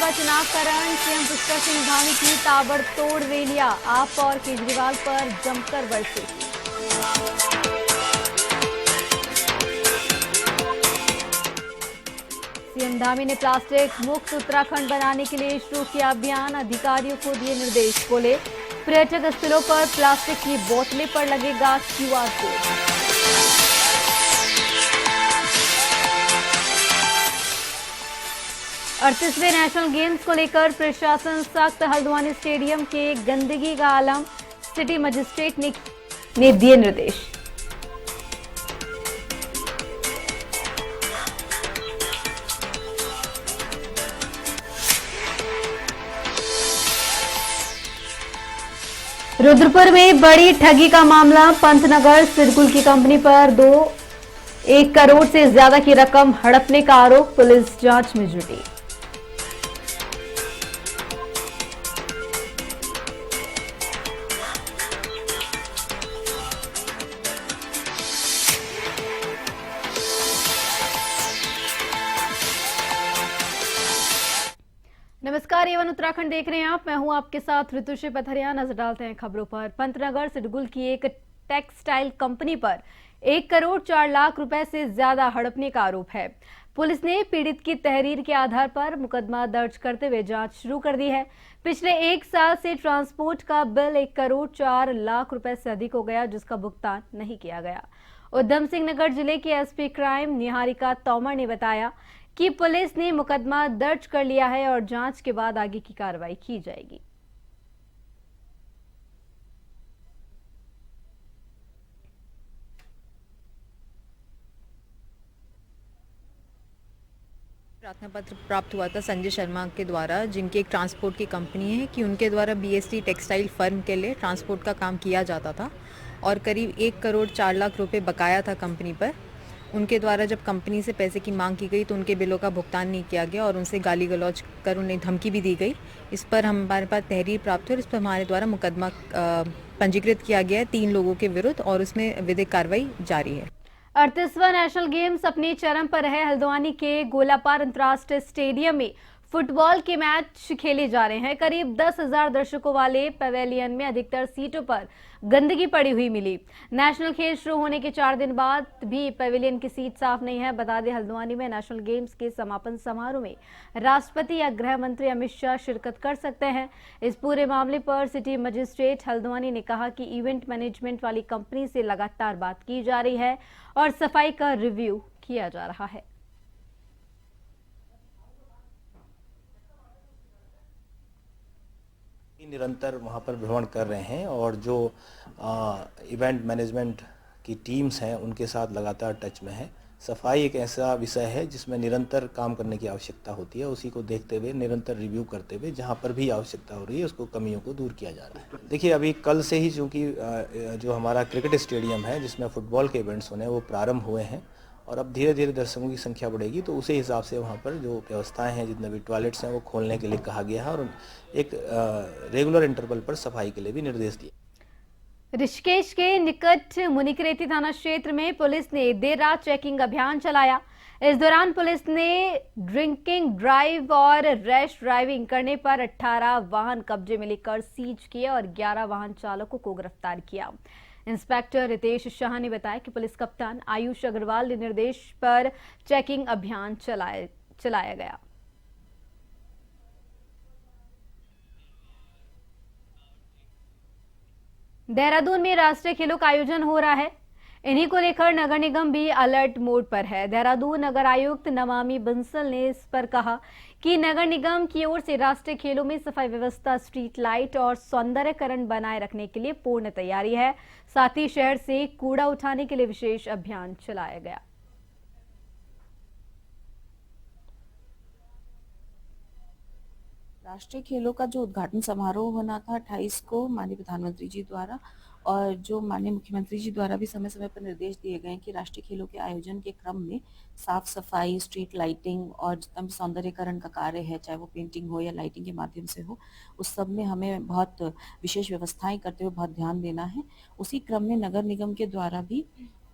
विधानसभा चुनाव का रण, सीएम पुष्कर सिंह धामी की ताबड़तोड़ रैलियां, आप और केजरीवाल पर जमकर बरसे। सीएम धामी ने प्लास्टिक मुक्त उत्तराखंड बनाने के लिए शुरू किया अभियान, अधिकारियों को दिए निर्देश। बोले, पर्यटक स्थलों पर प्लास्टिक की बोतलें पर लगेगा क्यूआर कोड। 38वें नेशनल गेम्स को लेकर प्रशासन सख्त, हल्द्वानी स्टेडियम के गंदगी का आलम, सिटी मजिस्ट्रेट ने दिए निर्देश। रुद्रपुर में बड़ी ठगी का मामला, पंतनगर सिरकुल की कंपनी पर 1 करोड़ से ज्यादा की रकम हड़पने का आरोप, पुलिस जांच में जुटी। नमस्कार, एवन उत्तराखंड देख रहे हैं आप। मैं हूं आपके साथ ऋतुश्री पथरिया। नजर डालते हैं खबरों पर। पंतनगर सिरगुल की एक टेक्सटाइल कंपनी पर 1 करोड़ 4 लाख रुपए से ज्यादा हड़पने का आरोप है। पुलिस ने पीड़ित की तहरीर के आधार पर मुकदमा दर्ज करते हुए जांच शुरू कर दी है। पिछले 1 साल से ट्रांसपोर्ट का बिल 1 करोड़ 4 लाख रुपए से अधिक हो गया, जिसका भुगतान नहीं किया गया। उधम सिंह नगर जिले के एसपी क्राइम निहारिका तोमर ने बताया कि पुलिस ने मुकदमा दर्ज कर लिया है और जांच के बाद आगे की कार्रवाई की जाएगी। प्रार्थना पत्र प्राप्त हुआ था संजय शर्मा के द्वारा, जिनकी एक ट्रांसपोर्ट की कंपनी है, कि उनके द्वारा बीएसटी टेक्सटाइल फर्म के लिए ट्रांसपोर्ट का काम किया जाता था और करीब 1 करोड़ 4 लाख रुपए बकाया था कंपनी पर। उनके द्वारा जब कंपनी से पैसे की मांग की गई तो उनके बिलों का भुगतान नहीं किया गया और उनसे गाली गलौज कर उन्हें धमकी भी दी गई। इस पर हमारे पास तहरीर प्राप्त हुई और इस पर हमारे द्वारा मुकदमा पंजीकृत किया गया है 3 लोगों के विरुद्ध और उसमें विधिक कार्रवाई जारी है। 38वां नेशनल गेम्स अपने चरम पर है। हल्द्वानी के गोलापार अंतर्राष्ट्रीय स्टेडियम में फुटबॉल के मैच खेले जा रहे हैं। करीब 10,000 दर्शकों वाले पवेलियन में अधिकतर सीटों पर गंदगी पड़ी हुई मिली। नेशनल खेल शुरू होने के 4 दिन बाद भी पवेलियन की सीट साफ नहीं है। बता दें, हल्द्वानी में नेशनल गेम्स के समापन समारोह में राष्ट्रपति या गृह मंत्री अमित शाह शिरकत कर सकते हैं। इस पूरे मामले पर सिटी मजिस्ट्रेट हल्द्वानी ने कहा कि इवेंट मैनेजमेंट वाली कंपनी से लगातार बात की जा रही है और सफाई का रिव्यू किया जा रहा है। निरंतर वहाँ पर भ्रमण कर रहे हैं और जो इवेंट मैनेजमेंट की टीम्स हैं उनके साथ लगातार टच में है। सफाई एक ऐसा विषय है जिसमें निरंतर काम करने की आवश्यकता होती है। उसी को देखते हुए निरंतर रिव्यू करते हुए जहाँ पर भी आवश्यकता हो रही है उसको कमियों को दूर किया जा रहा है। देखिए, अभी कल से ही चूँकि जो हमारा क्रिकेट स्टेडियम है जिसमें फुटबॉल के इवेंट्स होने हैं वो प्रारंभ हुए हैं और अब धीरे धीरे दर्शकों की संख्या बढ़ेगी तो उसी हिसाब से वहाँ पर जो व्यवस्थाएं हैं, जितने भी टॉयलेट्स हैं वो खोलने के लिए कहा गया है और एक रेगुलर इंटरवल पर सफाई के लिए भी निर्देश दिए। ऋषिकेश के निकट मुनिकरेती थाना क्षेत्र में पुलिस ने देर रात चेकिंग अभियान चलाया। इस दौरान पुलिस ने ड्रिंकिंग ड्राइव और रैश ड्राइविंग करने पर 18 वाहन कब्जे में लेकर सीज किए और 11 वाहन चालकों को गिरफ्तार किया। इंस्पेक्टर रितेश शाह ने बताया कि पुलिस कप्तान आयुष अग्रवाल के निर्देश पर चेकिंग अभियान चलाया गया। देहरादून में राष्ट्रीय खेलों का आयोजन हो रहा है। इन्हीं को लेकर नगर निगम भी अलर्ट मोड पर है। देहरादून नगर आयुक्त नमामि बंसल ने इस पर कहा कि नगर निगम की ओर से राष्ट्रीय खेलों में सफाई व्यवस्था, स्ट्रीट लाइट और सौंदर्यकरण बनाए रखने के लिए पूर्ण तैयारी है। साथ ही शहर से कूड़ा उठाने के लिए विशेष अभियान चलाया गया। राष्ट्रीय खेलों का जो उद्घाटन समारोह होना था 28 को माननीय प्रधानमंत्री जी द्वारा और जो माननीय मुख्यमंत्री जी द्वारा भी समय समय पर निर्देश दिए गए कि राष्ट्रीय खेलों के आयोजन के क्रम में साफ सफाई, स्ट्रीट लाइटिंग और जितना भी सौंदर्यकरण का कार्य है, चाहे वो पेंटिंग हो या लाइटिंग के माध्यम से हो, उस सब में हमें बहुत विशेष व्यवस्थाएं करते हुए बहुत ध्यान देना है। उसी क्रम में नगर निगम के द्वारा भी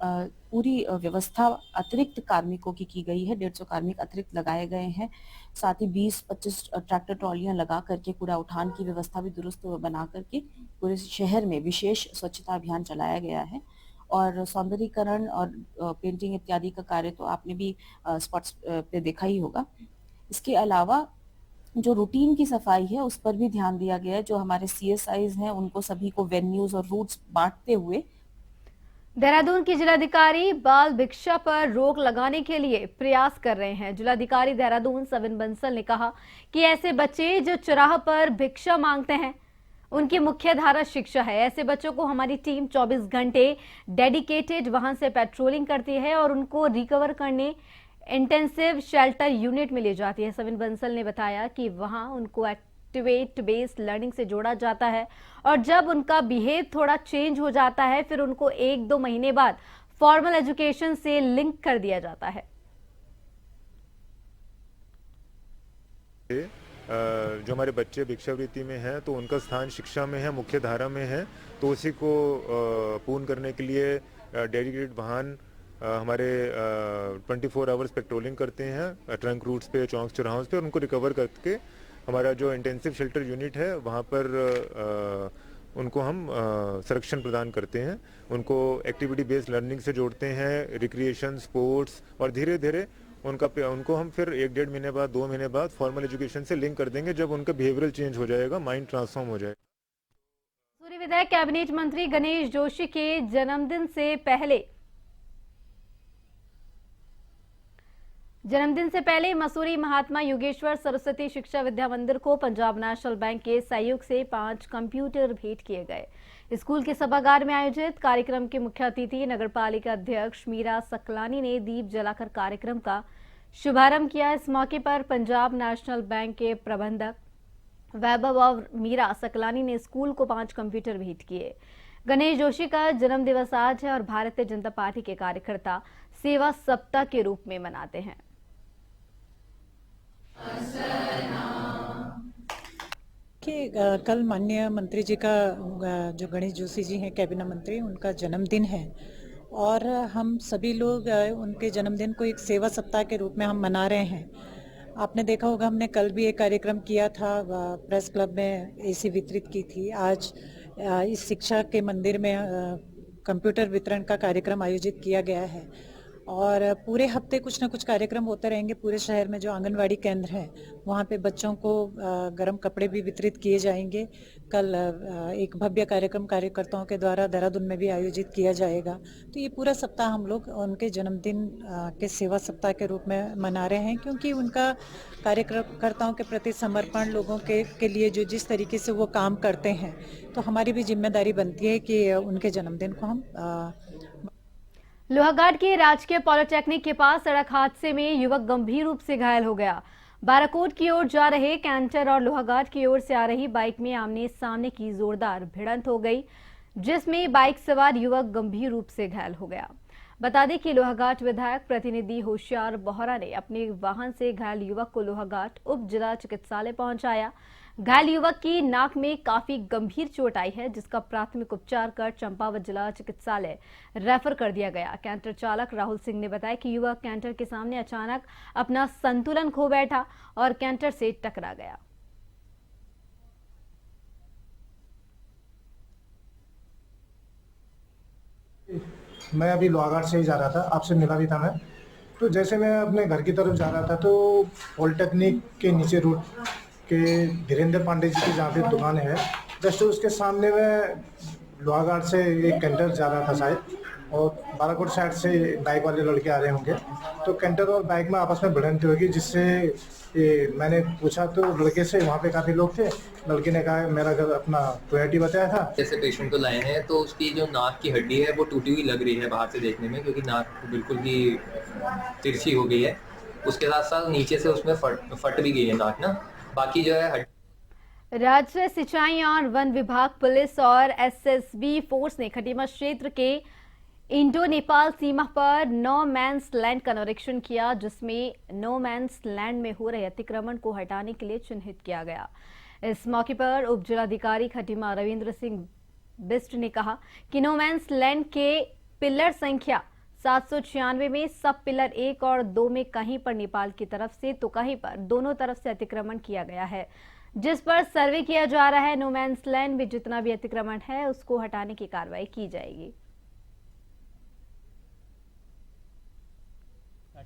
पूरी व्यवस्था अतिरिक्त कार्मिकों की गई है। 150 कार्मिक अतिरिक्त लगाए गए हैं। साथ ही 20-25 ट्रैक्टर ट्रॉलियां लगा करके कूड़ा उठान की व्यवस्था भी दुरुस्त बना करके पूरे शहर में विशेष स्वच्छता अभियान चलाया गया है। और सौंदर्यीकरण और पेंटिंग इत्यादि का कार्य तो आपने भी स्पॉट्स पे देखा ही होगा। इसके अलावा जो रूटीन की सफाई है उस पर भी ध्यान दिया गया है। जो हमारे CSIs हैं उनको सभी को वेन्यूज और रूट्स बांटते हुए देहरादून की जिलाधिकारी बाल भिक्षा पर रोक लगाने के लिए प्रयास कर रहे हैं। जिलाधिकारी देहरादून सविन बंसल ने कहा कि ऐसे बच्चे जो चौराहे पर भिक्षा मांगते हैं उनकी मुख्य धारा शिक्षा है। ऐसे बच्चों को हमारी टीम 24 घंटे डेडिकेटेड वाहन से पेट्रोलिंग करती है और उनको रिकवर करने इंटेंसिव शेल्टर यूनिट में ले जाती है। सविन बंसल ने बताया कि वहां उनको एक्टिवेट बेस्ड लर्निंग से जोड़ा जाता है और जब उनका बिहेव थोड़ा चेंज हो जाता है फिर उनको 1-2 महीने बाद फॉर्मल एजुकेशन से लिंक कर दिया जाता है। जो हमारे बच्चे भिक्षावृत्ति में हैं तो उनका स्थान शिक्षा में है, मुख्य धारा में है, तो उसी को पूर्ण करने के लिए डेडिकेटेड वाहन हमारे 24 आवर्स पेट्रोलिंग करते हैं ट्रंक रूट्स पे, चौक चौराहों पे, और उनको रिकवर करके हमारा जो इंटेंसिव शेल्टर यूनिट है वहाँ पर उनको हम संरक्षण प्रदान करते हैं। उनको एक्टिविटी बेस्ड लर्निंग से जोड़ते हैं, रिक्रिएशन, स्पोर्ट्स, और धीरे धीरे उनको हम फिर 1-1.5 महीने बाद, 2 महीने बाद फॉर्मल एजुकेशन से लिंक कर देंगे जब उनका बिहेवियरल चेंज हो जाएगा, माइंड ट्रांसफॉर्म हो जाएगा। मसूरी विधायक कैबिनेट मंत्री गणेश जोशी के जन्मदिन से पहले मसूरी महात्मा योगेश्वर सरस्वती शिक्षा विद्या मंदिर को पंजाब नेशनल बैंक के सहयोग से 5 कंप्यूटर भेंट किए गए। स्कूल के सभागार में आयोजित कार्यक्रम के मुख्य अतिथि नगरपालिका अध्यक्ष मीरा सकलानी ने दीप जलाकर कार्यक्रम का शुभारंभ किया। इस मौके पर पंजाब नेशनल बैंक के प्रबंधक वैभव और मीरा सकलानी ने स्कूल को 5 कंप्यूटर भेंट किए। गणेश जोशी का जन्मदिवस आज है और भारतीय जनता पार्टी के कार्यकर्ता सेवा सप्ताह के रूप में मनाते हैं। कि कल माननीय मंत्री जी का जो गणेश जोशी जी हैं कैबिनेट मंत्री, उनका जन्मदिन है और हम सभी लोग उनके जन्मदिन को एक सेवा सप्ताह के रूप में हम मना रहे हैं। आपने देखा होगा हमने कल भी एक कार्यक्रम किया था, प्रेस क्लब में AC वितरित की थी। आज इस शिक्षा के मंदिर में कंप्यूटर वितरण का कार्यक्रम आयोजित किया गया है और पूरे हफ्ते कुछ ना कुछ कार्यक्रम होते रहेंगे। पूरे शहर में जो आंगनवाड़ी केंद्र हैं वहाँ पे बच्चों को गर्म कपड़े भी वितरित किए जाएंगे। कल एक भव्य कार्यक्रम कार्यकर्ताओं के द्वारा देहरादून में भी आयोजित किया जाएगा। तो ये पूरा सप्ताह हम लोग उनके जन्मदिन के सेवा सप्ताह के रूप में मना रहे हैं, क्योंकि उनका कार्यकर्ताओं के प्रति समर्पण, लोगों के लिए जो जिस तरीके से वो काम करते हैं, तो हमारी भी जिम्मेदारी बनती है कि उनके जन्मदिन को हम लोहाघाट के राजकीय पॉलिटेक्निक के पास सड़क हादसे में युवक गंभीर रूप से घायल हो गया। बाराकोट की ओर जा रहे कैंटर और लोहाघाट की ओर से आ रही बाइक में आमने सामने की जोरदार भिड़ंत हो गई, जिसमें बाइक सवार युवक गंभीर रूप से घायल हो गया। बता दें कि लोहाघाट विधायक प्रतिनिधि होशियार बोहरा ने अपने वाहन से घायल युवक को लोहाघाट उप जिला चिकित्सालय पहुंचाया। घायल युवक की नाक में काफी गंभीर चोट आई है, जिसका प्राथमिक उपचार कर चंपावत जिला चिकित्सालय रेफर कर दिया गया। कैंटर चालक राहुल सिंह ने बताया कि युवक कैंटर के सामने अचानक अपना संतुलन खो बैठा और कैंटर से टकरा गया। मैं अभी लोहाघाट से ही जा रहा था, आपसे मिला भी था मैं। तो जैसे मैं अपने घर की तरफ जा रहा था तो पॉलिटेक्निक के नीचे रोड के धीरेन्द्र पांडे जी की जहाँ पे दुकान है, जस्ट उसके सामने में लोहाघाट से एक कैंटर जा रहा था शायद, और बाराकोट साइड से बाइक वाले लड़के आ रहे होंगे। तो कैंटर और बाइक में आपस में भिड़ंती होगी, जिससे मैंने पूछा तो लड़के से, वहाँ पे काफ़ी लोग थे, लड़के ने कहा मेरा घर अपना टोयटी बताया था। जैसे पेशेंट को लाए हैं तो उसकी जो नाक की हड्डी है वो टूटी हुई लग रही है बाहर से देखने में, क्योंकि नाक बिल्कुल ही तिरछी हो गई है। उसके साथ साथ नीचे से उसमें फट भी गई है नाक ना। बाकी जो है राज्य सिंचाई और वन विभाग, पुलिस और SSB फोर्स ने खटीमा क्षेत्र के इंडो नेपाल सीमा पर नो मैंस लैंड का निरीक्षण किया, जिसमें नो मैंस लैंड में हो रहे अतिक्रमण को हटाने के लिए चिन्हित किया गया। इस मौके पर उप जिलाधिकारी खटीमा रविंद्र सिंह बिस्ट ने कहा कि नो मैंस लैंड के पिलर संख्या 796 में सब पिलर 1 और 2 में कहीं पर नेपाल की तरफ से तो कहीं पर दोनों तरफ से अतिक्रमण किया गया है, जिस पर सर्वे किया जा रहा है। नो मैंस लैंड में जितना भी अतिक्रमण है उसको हटाने की कार्रवाई की जाएगी।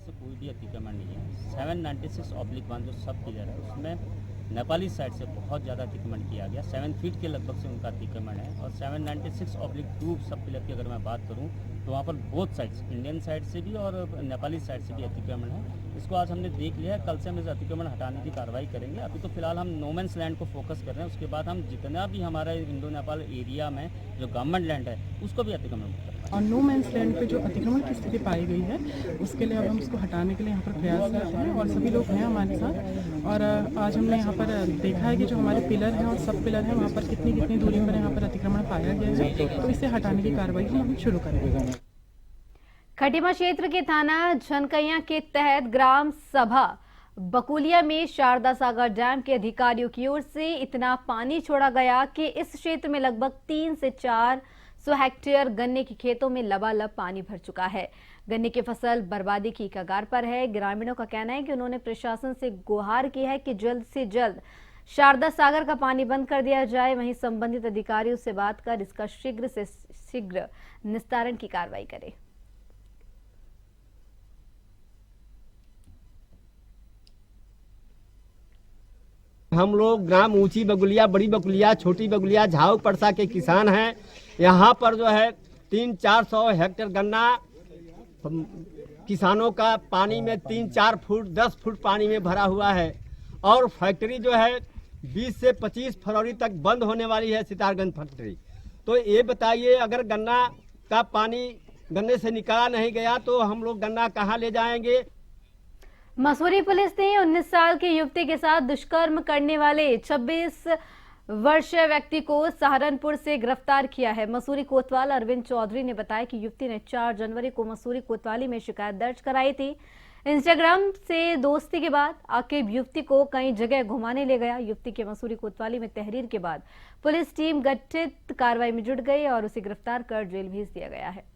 से कोई भी अतिक्रमण नहीं है। 796/1 जो सब पिलर है उसमें नेपाली साइड से बहुत ज़्यादा अतिक्रमण किया गया, 7 फीट के लगभग से उनका अतिक्रमण है। और 796/2 सब पिलर की अगर मैं बात करूं तो वहाँ पर बोथ साइड्स, इंडियन साइड से भी और नेपाली साइड से भी अतिक्रमण है। इसको आज हमने देख लिया है, कल से हम इस अतिक्रमण हटाने की कार्रवाई करेंगे। अभी तो फिलहाल हम नो मैंस लैंड को फोकस कर रहे हैं, उसके बाद हम जितना भी हमारा इंडो नेपाल एरिया में जो गवर्नमेंट लैंड है उसको भी अतिक्रमण कर रहे हैं। और नो मैंस लैंड पे जो अतिक्रमण की स्थिति पाई गई है उसके लिए अब हम उसको हटाने के लिए यहाँ पर प्रयास करते हैं और सभी लोग हैं हमारे साथ। और आज हमने यहाँ पर देखा है कि जो हमारे पिलर हैं और सब पिलर हैं वहाँ पर कितनी दूरी पर यहाँ पर अतिक्रमण पाया गया है, तो इसे हटाने की कार्रवाई हम शुरू करेंगे। खटीमा क्षेत्र के थाना झनकैया के तहत ग्राम सभा बकुलिया में शारदा सागर डैम के अधिकारियों की ओर से इतना पानी छोड़ा गया कि इस क्षेत्र में लगभग 3 से 400 हेक्टेयर गन्ने के खेतों में लबालब पानी भर चुका है। गन्ने की फसल बर्बादी की कगार पर है। ग्रामीणों का कहना है कि उन्होंने प्रशासन से गुहार की है कि जल्द से जल्द शारदा सागर का पानी बंद कर दिया जाए। वहीं संबंधित अधिकारियों से बात कर इसका शीघ्र से शीघ्र निस्तारण की कार्रवाई करे। हम लोग ग्राम ऊंची बगुलिया, बड़ी बगुलिया, छोटी बगुलिया, झाऊ परसा के किसान हैं। यहाँ पर जो है 300-400 हेक्टेयर गन्ना किसानों का पानी में 3-4 फुट 10 फुट पानी में भरा हुआ है। और फैक्ट्री जो है 20 से 25 फरवरी तक बंद होने वाली है, सितारगंज फैक्ट्री। तो ये बताइए, अगर गन्ना का पानी गन्ने से निकाला नहीं गया तो हम लोग गन्ना कहाँ ले जाएंगे। मसूरी पुलिस ने 19 साल की युवती के साथ दुष्कर्म करने वाले 26 वर्षीय व्यक्ति को सहारनपुर से गिरफ्तार किया है। मसूरी कोतवाल अरविंद चौधरी ने बताया कि युवती ने 4 जनवरी को मसूरी कोतवाली में शिकायत दर्ज कराई थी। इंस्टाग्राम से दोस्ती के बाद आकिब युवती को कई जगह घुमाने ले गया। युवती के मसूरी कोतवाली में तहरीर के बाद पुलिस टीम गठित कार्रवाई में जुट गई और उसे गिरफ्तार कर जेल भेज दिया गया है।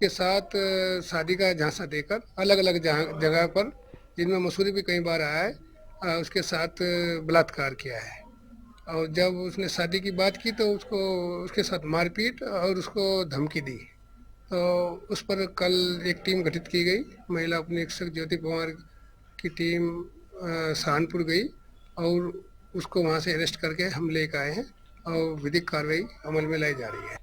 के साथ शादी का झांसा देकर अलग अलग जगह पर, जिनमें मसूरी भी कई बार आया है, उसके साथ बलात्कार किया है। और जब उसने शादी की बात की तो उसके साथ मारपीट और उसको धमकी दी। तो उस पर कल एक टीम गठित की गई। महिला उप निरीक्षक ज्योति पवार की टीम सहारनपुर गई और उसको वहां से अरेस्ट करके हम लेकर आए हैं और विधिक कार्रवाई अमल में लाई जा रही है।